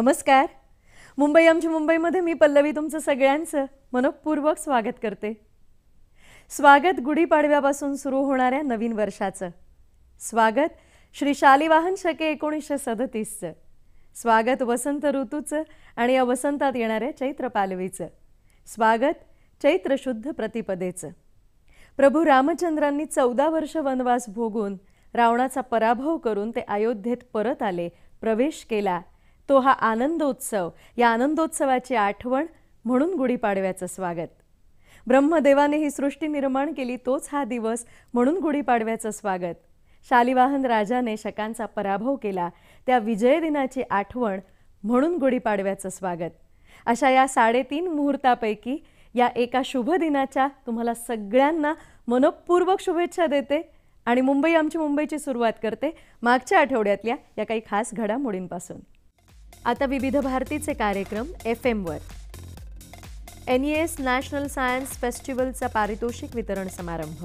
नमस्कार. मुंबई आमची मुंबईमध्ये मी पल्लवी तुमचं सगळ्यांचं मनपूर्वक स्वागत करते. स्वागत गुढीपाडव्यापासून सुरू होणाऱ्या नवीन वर्षाचं. स्वागत श्री शालिवाहन शके 1937चं. स्वागत वसंत ऋतूचं आणि या वसंतात येणाऱ्या चैत्र पालवीचं. स्वागत चैत्र शुद्ध प्रतिपदेचं. प्रभू रामचंद्रांनी 14 वर्ष वनवास भोगून रावणाचा पराभव करून ते अयोध्येत परत आले, प्रवेश केला. तो हा आनंदोत्सव, या आनंदोत्सवाची आठवण म्हणून गुढीपाडव्याचं स्वागत. ब्रह्मदेवाने ही सृष्टी निर्माण केली, तोच हा दिवस म्हणून गुढीपाडव्याचं स्वागत. शालिवाहन राजाने शकांचा पराभव केला, त्या विजय दिनाची आठवण म्हणून गुढीपाडव्याचं स्वागत. अशा या 3.5 मुहूर्तापैकी या एका शुभ दिनाच्या तुम्हाला सगळ्यांना मनपूर्वक शुभेच्छा देते आणि मुंबई आमची मुंबईची सुरुवात करते मागच्या आठवड्यातल्या या काही खास घडामोडींपासून. आता विविध भारतीचे कार्यक्रम FM वर. NES नॅशनल सायन्स फेस्टिवलचा पारितोषिक वितरण समारंभ.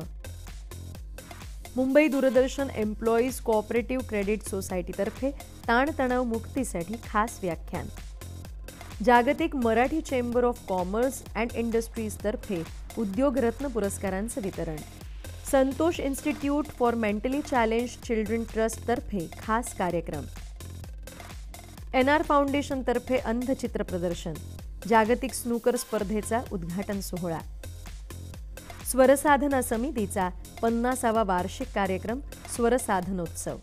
Mumbai Doordarshan employees cooperative credit सोसायटीतर्फे ताणतणाव मुक्तीसाठी खास व्याख्यान. जागतिक Marathi chamber of commerce and इंडस्ट्रीजतर्फे उद्योगरत्न पुरस्कारांचं वितरण. Santosh institute for mentally challenge children ट्रस्टतर्फे खास कार्यक्रम. NR फाउंडेशनतर्फे अंधचित्र प्रदर्शन. जागतिक स्नूकर स्पर्धेचा उद्घाटन सोहळा. स्वरसाधना समितीचा 50वा वार्षिक कार्यक्रम स्वरसाधनोत्सव.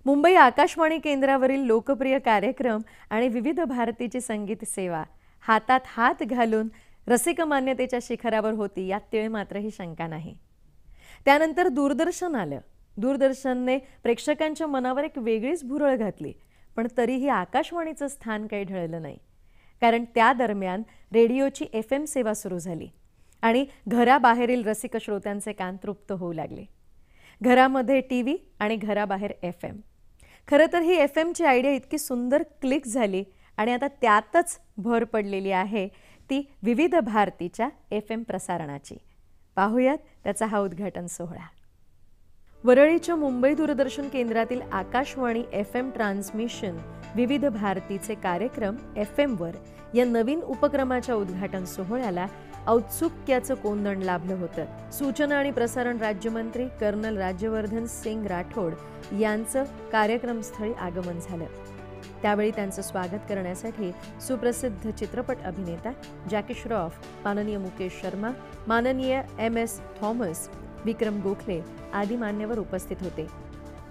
मुंबई आकाशवाणी केंद्रावरील लोकप्रिय कार्यक्रम आणि विविध भारतीची संगीत सेवा हातात हात घालून रसिक मान्यतेच्या शिखरावर होती, यात तीळ मात्रही शंका नाही. त्यानंतर दूरदर्शन आलं. दूरदर्शनने प्रेक्षकांच्या मनावर एक वेगळीच भुरळ घातली, पण तरीही आकाशवाणीचं स्थान काही ढळलं नाही. कारण त्या दरम्यान रेडिओची FM सेवा सुरू झाली आणि घराबाहेरील रसिक श्रोत्यांचे कान तृप्त होऊ लागले. घरामध्ये TV आणि घराबाहेर FM. खरं तर ही FMची आयडिया इतकी सुंदर क्लिक झाली आणि आता त्यातच भर पडलेली आहे ती विविध भारतीच्या FM प्रसारणाची. पाहूयात त्याचा हा उद्घाटन सोहळा. वरळीच्या मुंबई दूरदर्शन केंद्रातील आकाशवाणी FM ट्रान्समिशन विविध भारतीचे कार्यक्रम FM वर या नवीन उपक्रमाच्या उद्घाटन सोहळ्याला औत्सुक्याचं कोंदण लाभलं होतं. सूचना आणि प्रसारण राज्यमंत्री कर्नल राज्यवर्धन सिंग राठोड यांचं कार्यक्रमस्थळी आगमन झालं. त्यावेळी त्यांचं स्वागत करण्यासाठी सुप्रसिद्ध चित्रपट अभिनेता जॅकी श्रॉफ, माननीय मुकेश शर्मा, माननीय MS थॉमस, विक्रम गोखले आदी मान्यवर उपस्थित होते.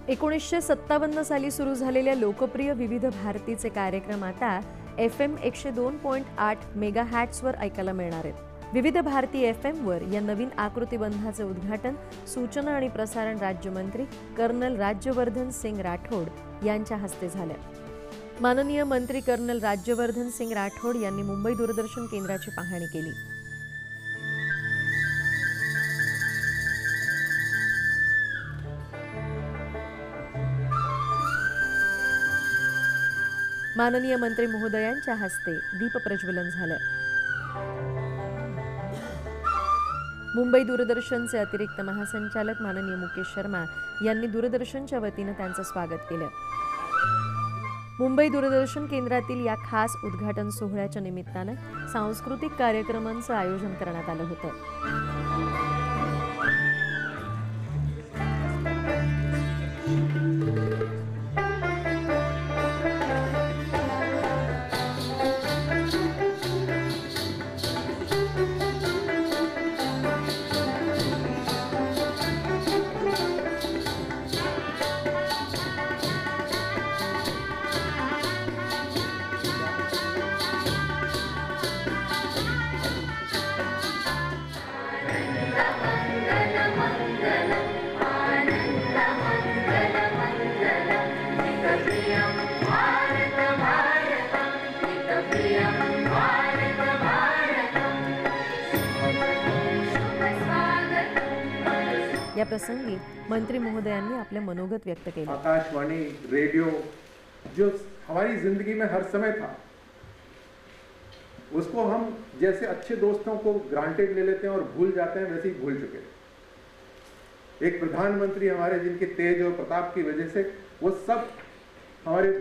1957 साली सुरू झालेल्या लोकप्रिय विविध भारतीचे कार्यक्रम आता FM 102.8 मेगाहॅट्सवर ऐकायला मिळणार आहेत. विविध भारती FM वर या नवीन आकृतिबंधाचं उद्घाटन सूचना आणि प्रसारण राज्यमंत्री कर्नल राज्यवर्धन सिंग राठोड यांच्या हस्ते झालं. माननीय मंत्री कर्नल राज्यवर्धन सिंग राठोड यांनी मुंबई दूरदर्शन केंद्राची पाहणी केली. माननीय मंत्री महोदयांच्या हस्ते दीप प्रज्वलन झालं. मुंबई दूरदर्शनचे अतिरिक्त महासंचालक माननीय मुकेश शर्मा यांनी दूरदर्शनच्या वतीनं त्यांचं स्वागत केलं. मुंबई दूरदर्शन केंद्रातील या खास उद्घाटन सोहळ्याच्या निमित्तानं सांस्कृतिक कार्यक्रमांचं आयोजन करण्यात आलं होतं. या प्रसंगी मंत्री महोदयांनी आपले मनोगत व्यक्त केले. आकाशवाणी रेडियो जो हमारी जिंदगी में हर समय था, उसको हम जैसे अच्छे दोस्तों को ग्रांटेड ले लेते हैं और भूल जाते हैं, वैसे ही भूल चुके। एक प्रधानमंत्री हमारे जिनके तेज और प्रताप की वजह से वो सब हमारे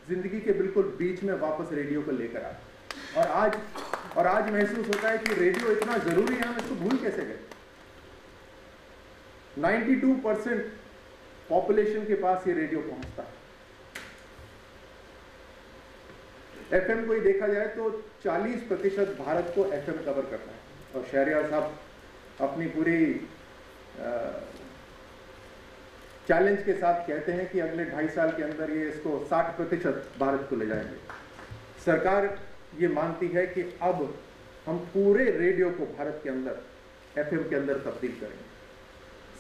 जिंदगी के बिल्कुल बीच में वापस रेडियो को लेकर आया। और आज महसूस होता है कि रेडियो इतना जरूरी है, हम इसको भूल कैसे गए। 92% पॉपुलेशन के पास ये रेडियो पहुंचता है। एफएम को ही देखा जाए तो 40% भारत को एफएम कवर करता है। और शहरियार साहब अपनी पूरी चैलेंज के साथ कहते हैं कि अगले 2.5 साल के अंदर ये इसको 60% भारत को ले जाएंगे। सरकार ये मानती है कि अब हम पूरे रेडियो को भारत के अंदर एफएम के अंदर तब्दील करेंगे।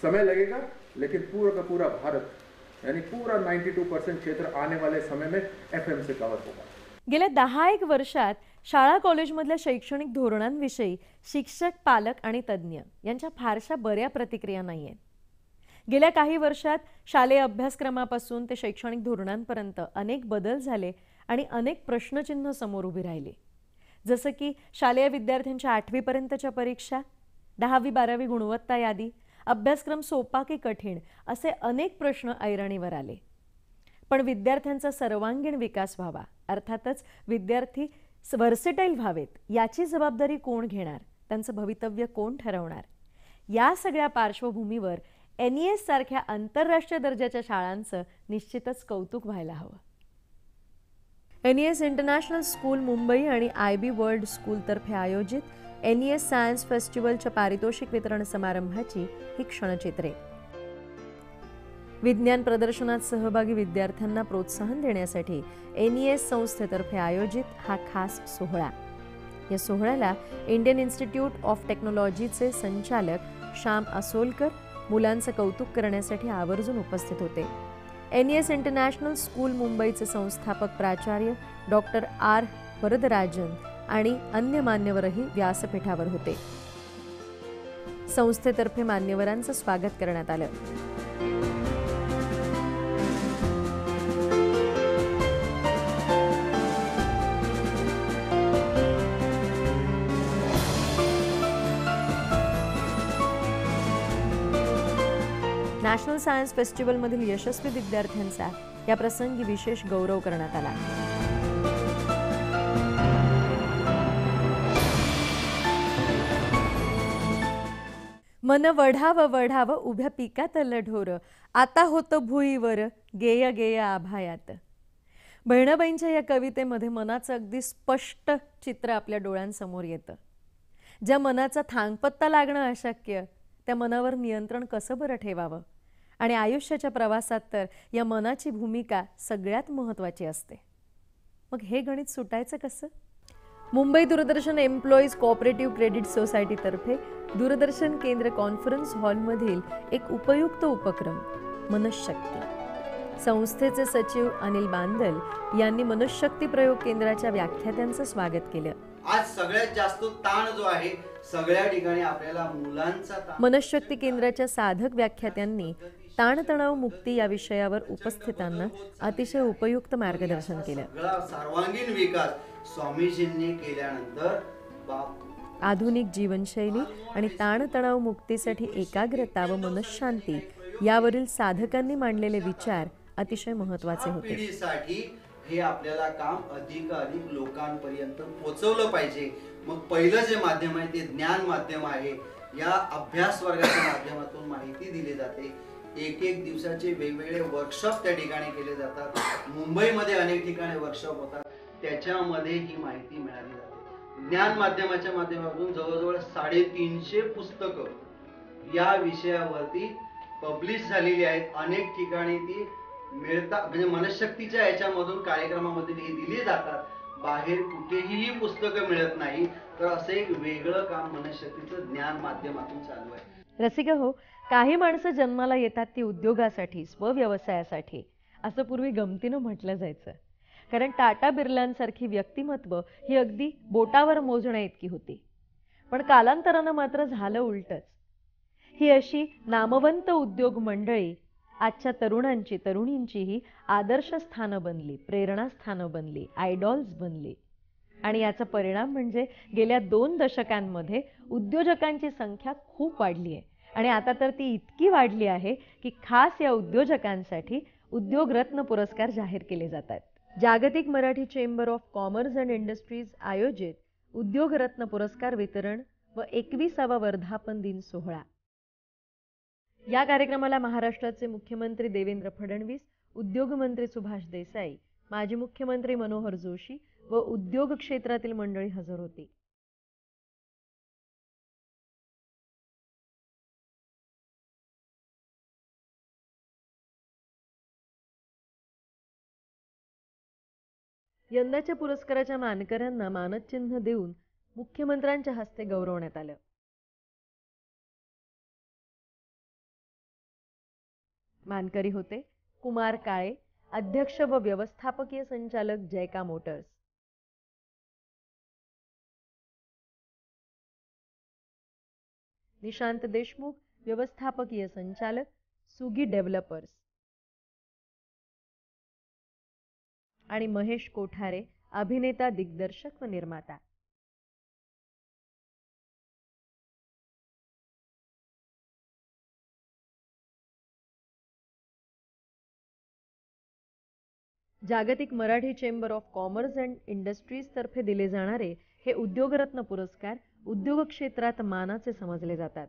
समय लगेगा, लेकिन पूरा का पूरा भारत यानी पूरा 92% क्षेत्र आने वाले समय में एफएम से कवर होगा। गेल्या 10 वर्षात शाळा कॉलेजमधल्या शैक्षणिक धोरणांविषयी शिक्षक, पालक आणि तज्ज्ञ यांच्या फारशा बऱ्या प्रतिक्रिया नाहीयेत। गेल्या काही वर्षात शालेय अभ्यासक्रमापासून ते शैक्षणिक धोरणांपर्यंत अनेक बदल झाले आणि अनेक प्रश्नचिन्ह समोर उभी राहिली। जसं की शालेय विद्यार्थ्यांच्या 8वी पर्यंतच्या परीक्षा, 10वी 12वी गुणवत्ता यादी, अभ्यासक्रम सोपा की कठीण असे अनेक प्रश्न ऐरणीवर आले। पण विद्यार्थ्यांचा सर्वांगीण विकास व्हावा, अर्थातच विद्यार्थी वर्सेटाईल व्हावेत, याची जबाबदारी कोण घेणार, त्यांचं भवितव्य कोण ठरवणार, या सगळ्या पार्श्वभूमीवर NES सारख्या आंतरराष्ट्रीय दर्जाच्या शाळांचं निश्चितच कौतुक व्हायला हवं। NES इंटरनॅशनल स्कूल मुंबई आणि IB वर्ल्ड स्कूल तर्फे आयोजित NES सायन्स फेस्टिवलच्या पारितोषिक वितरण समारंभाची ही क्षणचित्रे। विज्ञान प्रदर्शनात सहभागी विद्यार्थ्यांना प्रोत्साहन देण्यासाठी NES संस्थेतर्फे आयोजित हा खास सोहळा। या सोहळ्याला इंडियन इन्स्टिट्यूट ऑफ टेक्नॉलॉजीचे संचालक श्याम असोलकर मुलांचं कौतुक करण्यासाठी आवर्जून उपस्थित होते। NES इंटरनॅशनल स्कूल मुंबईचे संस्थापक प्राचार्य डॉक्टर R वरदराजन आणि अन्य मान्यवरही व्यासपीठावर होते। संस्थेतर्फे मान्यवरांचं स्वागत करण्यात आलं। नॅशनल सायन्स फेस्टिवलमधील यशस्वी विद्यार्थ्यांचा या प्रसंगी विशेष गौरव करण्यात आला। मन वढावं वढावं उभ्या पिकातलं ढोर, आता होतं भुईवर गेय गेय आभायात। बहिणाबाईंच्या या कवितेमध्ये मनाचं अगदी स्पष्ट चित्र आपल्या डोळ्यांसमोर येतं। ज्या मनाचा थांगपत्ता लागणं अशक्य, त्या मनावर नियंत्रण कसं बरं ठेवावं, आणि आयुष्याच्या प्रवासात तर या मनाची भूमिका सगळ्यात महत्त्वाची असते। मग हे गणित सुटायचं कसं? Mumbai Doordarshan employees cooperative credit society तर्फे दूरदर्शन केंद्र कॉन्फरन्स हॉलमधील एक उपयुक्त उपक्रम मनशक्ती। संस्थेचे सचिव अनिल बांदल यांनी मनशक्ती प्रयोग केंद्राच्या व्याख्यात्यांचं स्वागत केलं। आज सगळ्यात जास्त ताण जो आहे सगळ्या ठिकाणी आपल्याला मुलांचा ताण। मनशक्ती केंद्राच्या साधक व्याख्यात्यांनी ताणतणाव मुक्ती या विषयावर उपस्थितांना अतिशय उपयुक्त मार्गदर्शन केलं। सगळा सर्वांगीण विकास स्वामीजींनी केल्यानंतर आधुनिक जीवनशैली आणि ताणतणाव मुक्तीसाठी एकाग्रता व मनःशांती यावरील साधकांनी मांडलेले विचार अतिशय महत्त्वाचे होते। पिढीसाठी हे आपल्याला काम अधिक लोकांपर्यंत पोहोचवलं पाहिजे। मग पहिलं जे माध्यम आहे ते ज्ञान माध्यम आहे। या अभ्यास वर्गाच्या माध्यमातून माहिती दिली जाते। एक दिवसाचे वेगवेगळे वर्कशॉप त्या ठिकाणी केले जातात। मुंबईमध्ये अनेक ठिकाणी वर्कशॉप होतात, त्याच्यामध्ये ही माहिती मिळाली जाते। ज्ञान माध्यमाच्या माध्यमातून जवळजवळ 350 पुस्तकं या विषयावरती पब्लिश झालेली आहेत। अनेक ठिकाणी ती मिळतात, म्हणजे मनशक्तीच्या याच्यामधून कार्यक्रमामध्ये ही दिली जातात। बाहेर कुठेही ही पुस्तकं मिळत नाही, तर असं एक वेगळं काम मनशक्तीचं ज्ञान माध्यमातून चालू आहे। रसिका हो, काही माणसं जन्माला येतात ती उद्योगासाठी, स्वव्यवसायासाठी, असं पूर्वी गमतीनं म्हटलं जायचं। कारण टाटा बिर्लांसारखी व्यक्तिमत्व ही अगदी बोटावर मोजण्या इतकी होती। पण कालांतरानं मात्र झालं उलटच। ही अशी नामवंत उद्योग मंडळी आजच्या तरुणांची, तरुणींचीही आदर्श स्थानं बनली, प्रेरणास्थानं बनली, आयडॉल्स बनली। आणि याचा परिणाम म्हणजे गेल्या 2 दशकांमध्ये उद्योजकांची संख्या खूप वाढली आहे। आणि आता तर ती इतकी वाढली आहे की खास या उद्योजकांसाठी उद्योग रत्न पुरस्कार जाहीर केले जातात। जागतिक Marathi chamber of commerce and industries आयोजित उद्योगरत्न पुरस्कार वितरण व 21वा वर्धापन दिन सोहळा. या कार्यक्रमाला महाराष्ट्राचे मुख्यमंत्री देवेंद्र फडणवीस, उद्योगमंत्री सुभाष देसाई, माजी मुख्यमंत्री मनोहर जोशी व उद्योग क्षेत्रातील मंडळी हजर होती. यंदाच्या पुरस्काराच्या मानकऱ्यांना मानचिन्ह देऊन मुख्यमंत्र्यांच्या हस्ते गौरवण्यात आलं. मानकरी होते कुमार काळे, अध्यक्ष व व्यवस्थापकीय संचालक जयका मोटर्स. निशांत देशमुख, व्यवस्थापकीय संचालक सुगी डेव्हलपर्स. आणि महेश कोठारे, अभिनेता, दिग्दर्शक व निर्माता. जागतिक Marathi chamber of commerce and industries तर्फे दिले जाणारे हे उद्योगरत्न पुरस्कार उद्योग क्षेत्रात मानाचे समजले जातात.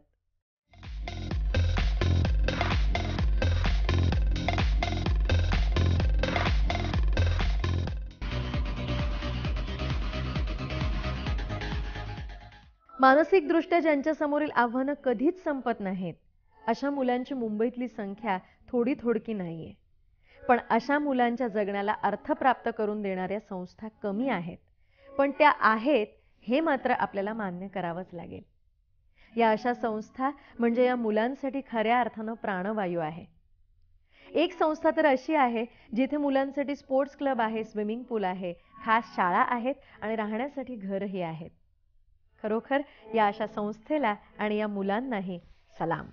मानसिकदृष्ट्या ज्यांच्यासमोरील आव्हानं कधीच संपत नाहीत, अशा मुलांची मुंबईतली संख्या थोडकी नाहीये. पण अशा मुलांच्या जगण्याला अर्थ प्राप्त करून देणाऱ्या संस्था कमी आहेत. पण त्या आहेत हे मात्र आपल्याला मान्य करावंच लागेल. या अशा संस्था म्हणजे या मुलांसाठी खऱ्या अर्थानं प्राणवायू आहे. एक संस्था तर अशी आहे जिथे मुलांसाठी स्पोर्ट्स क्लब आहे, स्विमिंग पूल आहे, खास शाळा आहेत आणि राहण्यासाठी घरही आहेत. खरोखर या अशा संस्थेला आणि या मुलांनाही सलाम.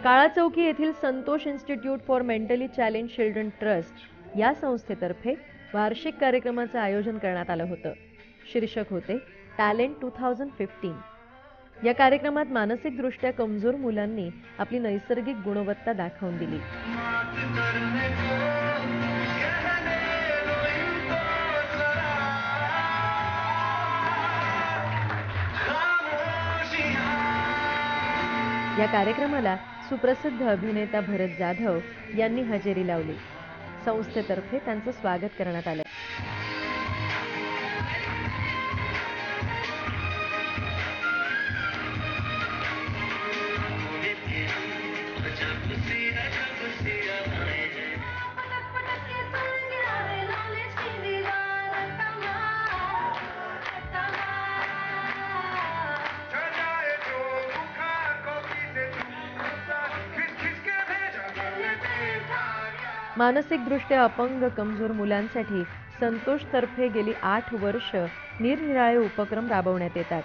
काळा चौकी येथील Santosh institute for mentally challenge children trust या संस्थेतर्फे वार्षिक कार्यक्रमाचं आयोजन करण्यात आलं होतं. शीर्षक होते टॅलेंट 2015. या कार्यक्रमात मानसिकदृष्ट्या कमजोर मुलांनी आपली नैसर्गिक गुणवत्ता दाखवून दिली. या कार्यक्रमाला सुप्रसिद्ध अभिनेता भरत जाधव यांनी हजेरी लावली. संस्थेतर्फे त्यांचं स्वागत करण्यात आलं. मानसिकदृष्ट्या अपंग कमजोर मुलांसाठी संतोषतर्फे गेली 8 वर्ष निरनिराळे उपक्रम राबवण्यात येतात.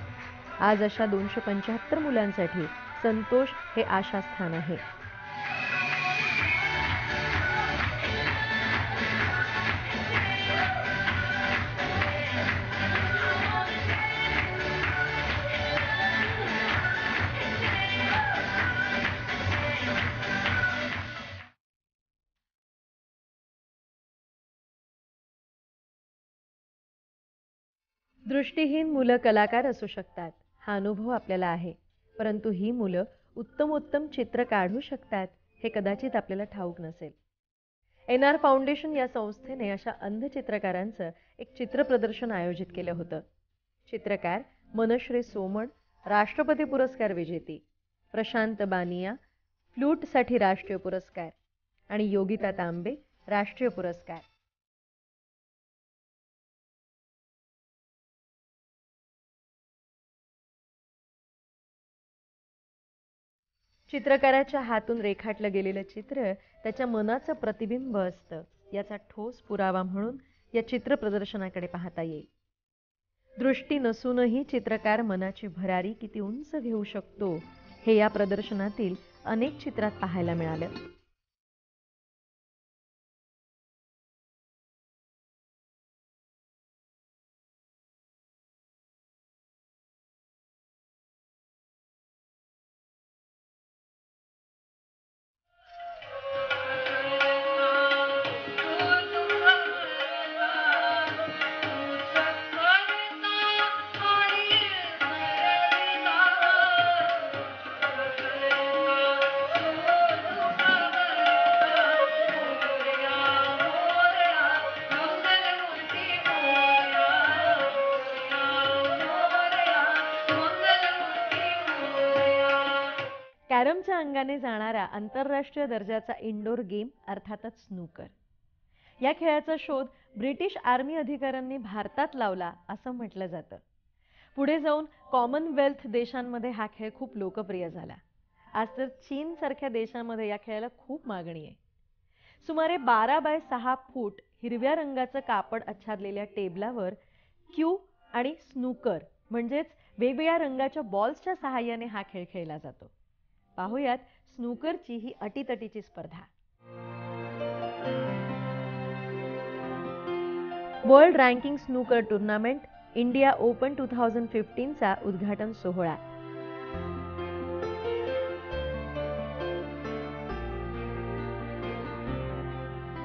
आज अशा 275 मुलांसाठी संतोष हे आशास्थान आहे. दृष्टीहीन मुलं कलाकार असू शकतात, हा अनुभव आपल्याला आहे. परंतु ही मुलं उत्तमोत्तम चित्र काढू शकतात हे कदाचित आपल्याला ठाऊक नसेल. NR फाउंडेशन या संस्थेने अशा अंध चित्रकारांचं एक चित्र प्रदर्शन आयोजित केलं होतं. चित्रकार मनश्री सोमण, राष्ट्रपती पुरस्कार विजेती, प्रशांत बानिया, फ्लूटसाठी राष्ट्रीय पुरस्कार आणि योगिता तांबे, राष्ट्रीय पुरस्कार. चित्रकाराच्या हातून रेखाटलं गेलेलं चित्र त्याच्या मनाचं प्रतिबिंब असतं, याचा ठोस पुरावा म्हणून या चित्र प्रदर्शनाकडे पाहता येईल. दृष्टी नसूनही चित्रकार मनाची भरारी किती उंच घेऊ शकतो हे या प्रदर्शनातील अनेक चित्रात पाहायला मिळालं. कॅरमच्या अंगाने जाणारा आंतरराष्ट्रीय दर्जाचा इंडोर गेम अर्थातच स्नूकर. या खेळाचा शोध ब्रिटिश आर्मी अधिकाऱ्यांनी भारतात लावला असं म्हटलं जातं. पुढे जाऊन कॉमनवेल्थ देशांमध्ये हा खेळ खूप लोकप्रिय झाला. आज तर चीन सारख्या देशामध्ये या खेळाला खूप मागणी आहे. सुमारे 12 बाय 6 फूट हिरव्या रंगाचं कापड आच्छादलेल्या टेबलावर क्यू आणि स्नूकर म्हणजेच वेगवेगळ्या रंगाच्या बॉल्सच्या सहाय्याने हा खेळ खेळला जातो. पाहूयात स्नूकरची ही अटीतटीची स्पर्धा. World ranking snooker tournament India open 2015 चा उद्घाटन सोहळा.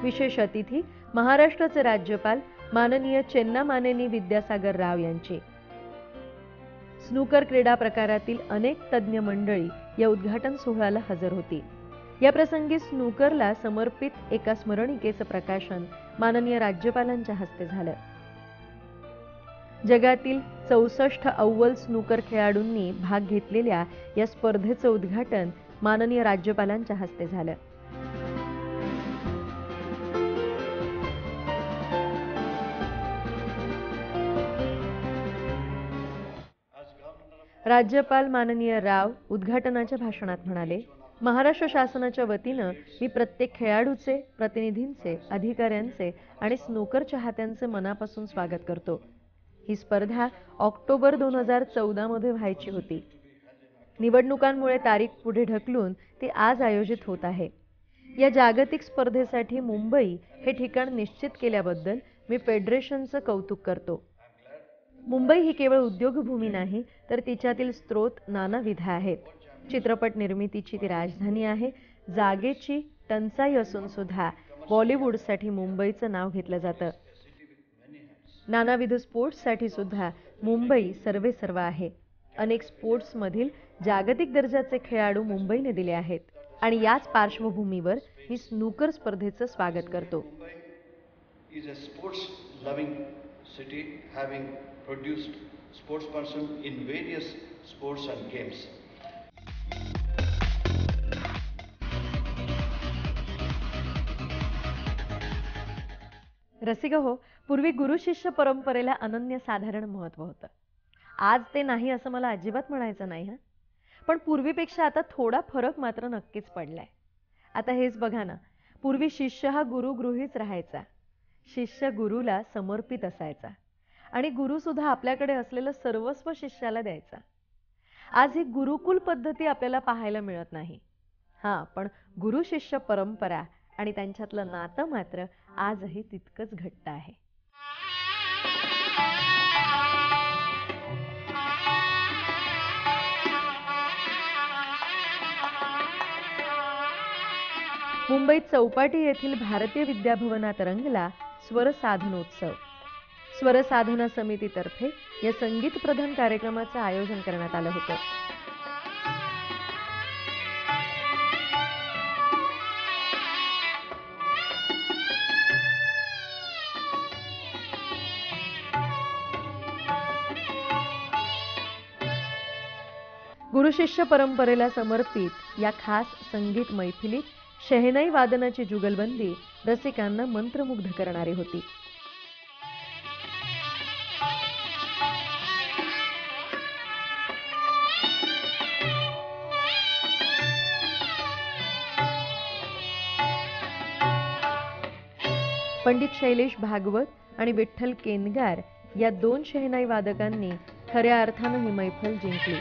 विशेष अतिथी महाराष्ट्राचे राज्यपाल माननीय चेन्नामानेनी विद्यासागर राव यांचे. स्नूकर क्रीडा प्रकारातील अनेक तज्ज्ञ मंडळी या उद्घाटन सोहळ्याला हजर होती. या प्रसंगी स्नूकरला समर्पित एका स्मरणिकेचं प्रकाशन माननीय राज्यपालांच्या हस्ते झालं. जगातील 64 अव्वल स्नूकर खेळाडूंनी भाग घेतलेल्या या स्पर्धेचं उद्घाटन माननीय राज्यपालांच्या हस्ते झालं. राज्यपाल माननीय राव उद्घाटनाच्या भाषणात म्हणाले, महाराष्ट्र शासनाच्या वतीनं मी प्रत्येक खेळाडूचे, प्रतिनिधींचे, अधिकाऱ्यांचे आणि स्नूकर चाहत्यांचे मनापासून स्वागत करतो. ही स्पर्धा ऑक्टोबर 2014 मध्ये व्हायची होती. निवडणुकांमुळे तारीख पुढे ढकलून ती आज आयोजित होत आहे. या जागतिक स्पर्धेसाठी मुंबई हे ठिकाण निश्चित केल्याबद्दल मी फेडरेशनचं कौतुक करतो. मुंबई ही केवळ उद्योगभूमी नाही, तर तिच्यातील स्रोत नानाविध आहेत. चित्रपट निर्मितीची ती राजधानी आहे. जागेची टंचाई असून सुद्धा बॉलिवूडसाठी मुंबईचं नाव घेतलं जातं. नानाविध स्पोर्ट्ससाठी सुद्धा मुंबई सर्वेसर्वा आहे. अनेक स्पोर्ट्समधील जागतिक दर्जाचे खेळाडू मुंबईने दिले आहेत आणि याच पार्श्वभूमीवर मी स्नूकर स्पर्धेचं स्वागत करतो. City having produced sportsperson in various sports and games. रसिक हो, पूर्वी गुरु शिष्य परंपरेला अनन्यसाधारण महत्त्व होतं. आज ते नाही असं मला अजिबात म्हणायचं नाही. पण पूर्वीपेक्षा आता थोडा फरक मात्र नक्कीच पडलाय. आता हेच बघा ना, पूर्वी शिष्य हा गुरु गृहीच राहायचा. शिष्य गुरुला समर्पित असायचा आणि गुरु सुद्धा आपल्याकडे असलेलं सर्वस्व शिष्याला द्यायचा. आज ही गुरुकुल पद्धती आपल्याला पाहायला मिळत नाही. पण गुरु शिष्य परंपरा आणि त्यांच्यातलं नातं मात्र आजही तितकंच घट्ट आहे. मुंबईत चौपाटी येथील भारतीय विद्याभवनात रंगला स्वर साधनोत्सव. स्वर साधना समितीतर्फे या संगीत प्रधान कार्यक्रमाचं आयोजन करण्यात आलं होतं. गुरु शिष्य परंपरेला समर्पित या खास संगीत मैफिलीत शहनाई वादनाची जुगलबंदी रसिकांना मंत्रमुग्ध करणारी होती. पंडित शैलेश भागवत आणि विठ्ठल केंदगार या 2 शहनाई वादकांनी खऱ्या अर्थानं ही मैफल जिंकली.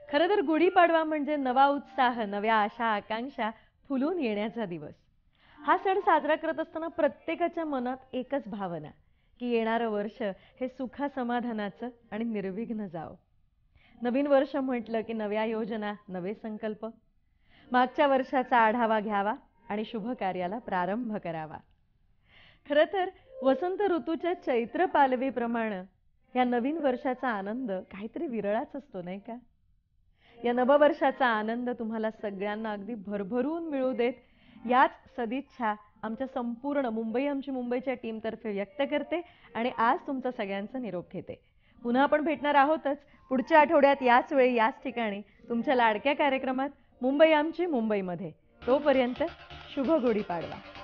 खरं तर गुढीपाडवा म्हणजे नवा उत्साह, नव्या आशा आकांक्षा फुलून येण्याचा दिवस. हा सण साजरा करत असताना प्रत्येकाच्या मनात एकच भावना की येणारं वर्ष हे सुखासमाधानाचं आणि निर्विघ्न जावं. नवीन वर्ष म्हटलं की नव्या योजना, नवे संकल्प. मागच्या वर्षाचा आढावा घ्यावा आणि शुभ कार्याला प्रारंभ करावा. खरं तर वसंत ऋतूच्या चैत्र पालवीप्रमाणे या नवीन वर्षाचा आनंद काहीतरी विरळाच असतो, नाही का? या नववर्षाचा आनंद तुम्हाला सगळ्यांना अगदी भरभरून मिळू देत, याच सदिच्छा आमच्या संपूर्ण मुंबई आमची मुंबईच्या टीमतर्फे व्यक्त करते आणि आज तुमचा सगळ्यांचा निरोप घेते. पुन्हा आपण भेटणार आहोतच पुढच्या आठवड्यात याच वेळी याच ठिकाणी तुमच्या लाडक्या कार्यक्रमात मुंबई आमची मुंबईमध्ये. तोपर्यंत शुभ गुढीपाडवा.